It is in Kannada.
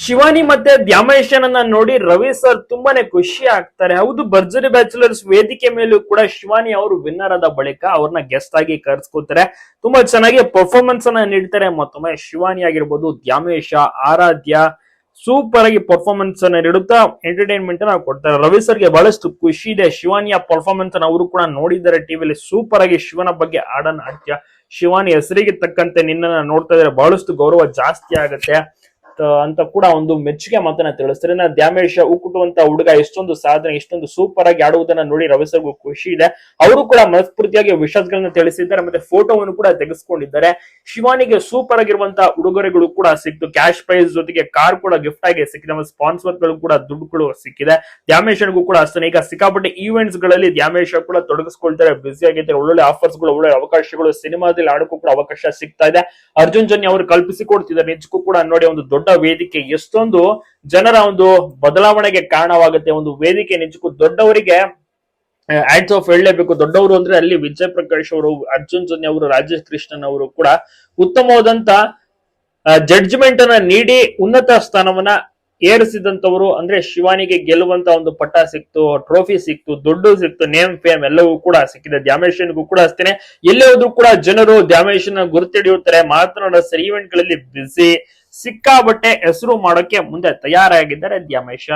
ಶಿವಾನಿ ಮತ್ತೆ ದ್ಯಾಮೇಶನನ್ನ ನೋಡಿ ರವಿ ಸರ್ ತುಂಬಾನೇ ಖುಷಿ ಆಗ್ತಾರೆ. ಹೌದು, ಭರ್ಜರಿ ಬ್ಯಾಚುಲರ್ಸ್ ವೇದಿಕೆ ಮೇಲೂ ಕೂಡ ಶಿವಾನಿ ಅವರು ವಿನ್ನರ್ ಆದ ಬಳಿಕ ಅವ್ರನ್ನ ಗೆಸ್ಟ್ ಆಗಿ ಕರ್ಸ್ಕೊತಾರೆ. ತುಂಬಾ ಚೆನ್ನಾಗಿ ಪರ್ಫಾರ್ಮೆನ್ಸ್ ಅನ್ನ ನೀಡ್ತಾರೆ. ಮತ್ತೊಮ್ಮೆ ಶಿವಾನಿ ಆಗಿರ್ಬೋದು, ದ್ಯಾಮೇಶ, ಆರಾಧ್ಯ ಸೂಪರ್ ಆಗಿ ಪರ್ಫಾರ್ಮೆನ್ಸ್ ಅನ್ನ ನೀಡುತ್ತಾ ಎಂಟರ್ಟೈನ್ಮೆಂಟ್ ಅನ್ನ ಕೊಡ್ತಾರೆ. ರವಿ ಸರ್ಗೆ ಬಹಳಷ್ಟು ಖುಷಿ ಇದೆ. ಶಿವಾನಿಯ ಪರ್ಫಾರ್ಮೆನ್ಸ್ ಅನ್ನ ಅವರು ಕೂಡ ನೋಡಿದ್ದಾರೆ ಟಿವಿಯಲ್ಲಿ. ಸೂಪರ್ ಆಗಿ ಶಿವನ ಬಗ್ಗೆ ಹಾಡನ್ನ ಹಾಡ್ತೀಯ, ಶಿವಾನಿ ಹೆಸರಿಗೆ ತಕ್ಕಂತೆ ನಿನ್ನನ್ನ ನೋಡ್ತಾ ಇದ್ರೆ ಬಹಳಷ್ಟು ಗೌರವ ಜಾಸ್ತಿ ಆಗುತ್ತೆ ಅಂತ ಕೂಡ ಒಂದು ಮೆಚ್ಚುಗೆ ಮಾತನ್ನ ತಿಳಿಸ್ತಾರೆ. ದ್ಯಾಮೇಶ ಉಕ್ಕುಟುವಂತ ಹುಡುಗ ಎಷ್ಟೊಂದು ಸಾಧನೆ, ಇಷ್ಟೊಂದು ಸೂಪರ್ ಆಗಿ ಆಡುವುದನ್ನ ನೋಡಿ ರವಿಸರ್ಗೂ ಖುಷಿ ಇದೆ. ಅವರು ಕೂಡ ಮನಸ್ಫೂರ್ತಿಯಾಗಿ ವಿಷಯಗಳನ್ನ ತಿಳಿಸಿದ್ದಾರೆ, ಮತ್ತೆ ಫೋಟೋವನ್ನು ಕೂಡ ತೆಗೆಸ್ಕೊಂಡಿದ್ದಾರೆ. ಶಿವಾನಿಗೆ ಸೂಪರ್ ಆಗಿರುವಂತಹ ಉಡುಗೊರೆಗಳು ಕೂಡ ಸಿಕ್ತು. ಕ್ಯಾಶ್ ಪ್ರೈಸ್ ಜೊತೆಗೆ ಕಾರ್ ಕೂಡ ಗಿಫ್ಟ್ ಆಗಿ ಸಿಕ್ಕಿದೆ. ಮತ್ತೆ ಸ್ಪಾನ್ಸರ್ ಗಳು ಕೂಡ ದುಡ್ಡುಗಳು ಸಿಕ್ಕಿದೆ. ದ್ಯಾಮೇಶನ್ಗೂ ಕೂಡ ಅಷ್ಟೇ. ಈಗ ಸಿಕ್ಕಾಪಟ್ಟೆ ಈವೆಂಟ್ಸ್ ಗಳಲ್ಲಿ ದ್ಯಾಮೇಶ ಕೂಡ ತೊಡಗಿಸ್ಕೊಳ್ತಾರೆ, ಬ್ಯುಸಿ ಆಗಿದ್ದಾರೆ. ಒಳ್ಳೊಳ್ಳೆ ಆಫರ್ಸ್ ಗಳು, ಒಳ್ಳೆ ಅವಕಾಶಗಳು, ಸಿನಿಮಾದಲ್ಲಿ ಆಡೋಕ್ಕೂ ಕೂಡ ಅವಕಾಶ ಸಿಗ್ತಾ ಇದೆ. ಅರ್ಜುನ್ ಜನ್ಯ ಅವರು ಕಲ್ಪಿಸಿಕೊಡ್ತಿದ್ದಾರೆ. ನಿಜಕ್ಕೂ ಕೂಡ ನೋಡಿ, ಒಂದು ದೊಡ್ಡ ವೇದಿಕೆ ಎಷ್ಟೊಂದು ಜನರ ಒಂದು ಬದಲಾವಣೆಗೆ ಕಾರಣವಾಗುತ್ತೆ. ಒಂದು ವೇದಿಕೆ ನಿಜಕ್ಕೂ ದೊಡ್ಡವರಿಗೆ ಆಡ್ಸ್ ಆಫ್ ಹೇಳಲೇಬೇಕು. ದೊಡ್ಡವರು ಅಂದ್ರೆ ಅಲ್ಲಿ ವಿಜಯ್ ಪ್ರಕಾಶ್ ಅವರು, ಅರ್ಜುನ್ ಜನ್ಯ ಅವರು, ರಾಜೇಶ್ ಕೃಷ್ಣನ್ ಅವರು ಕೂಡ ಉತ್ತಮವಾದಂತ ಜಡ್ಜ್ಮೆಂಟ್ ಅನ್ನ ನೀಡಿ ಉನ್ನತ ಸ್ಥಾನವನ್ನ ಏರಿಸಿದಂತವರು. ಅಂದ್ರೆ ಶಿವಾನಿಗೆ ಗೆಲ್ಲುವಂತ ಒಂದು ಪಟ್ಟ ಸಿಕ್ತು, ಟ್ರೋಫಿ ಸಿಕ್ತು, ದುಡ್ಡು ಸಿಕ್ತು, ನೇಮ್ ಫೇಮ್ ಎಲ್ಲವೂ ಕೂಡ ಸಿಕ್ಕಿದೆ. ದ್ಯಾಮೇಶನ್ಗೂ ಕೂಡ ಅಷ್ಟೇನೆ. ಎಲ್ಲೇ ಹೋದ್ರು ಕೂಡ ಜನರು ದ್ಯಾಮೇಶನ ಗುರುತಿಡಿಯುತ್ತಾರೆ, ಮಾತನಾಡೋ ಈವೆಂಟ್ ಗಳಲ್ಲಿ ಬಿಸಿ, ಸಿಕ್ಕಾಬಟ್ಟೆ ಹೆಸರು ಮಾಡೋಕೆ ಮುಂದೆ ತಯಾರಾಗಿದ್ದಾರೆ ದ್ಯಾಮೇಶ.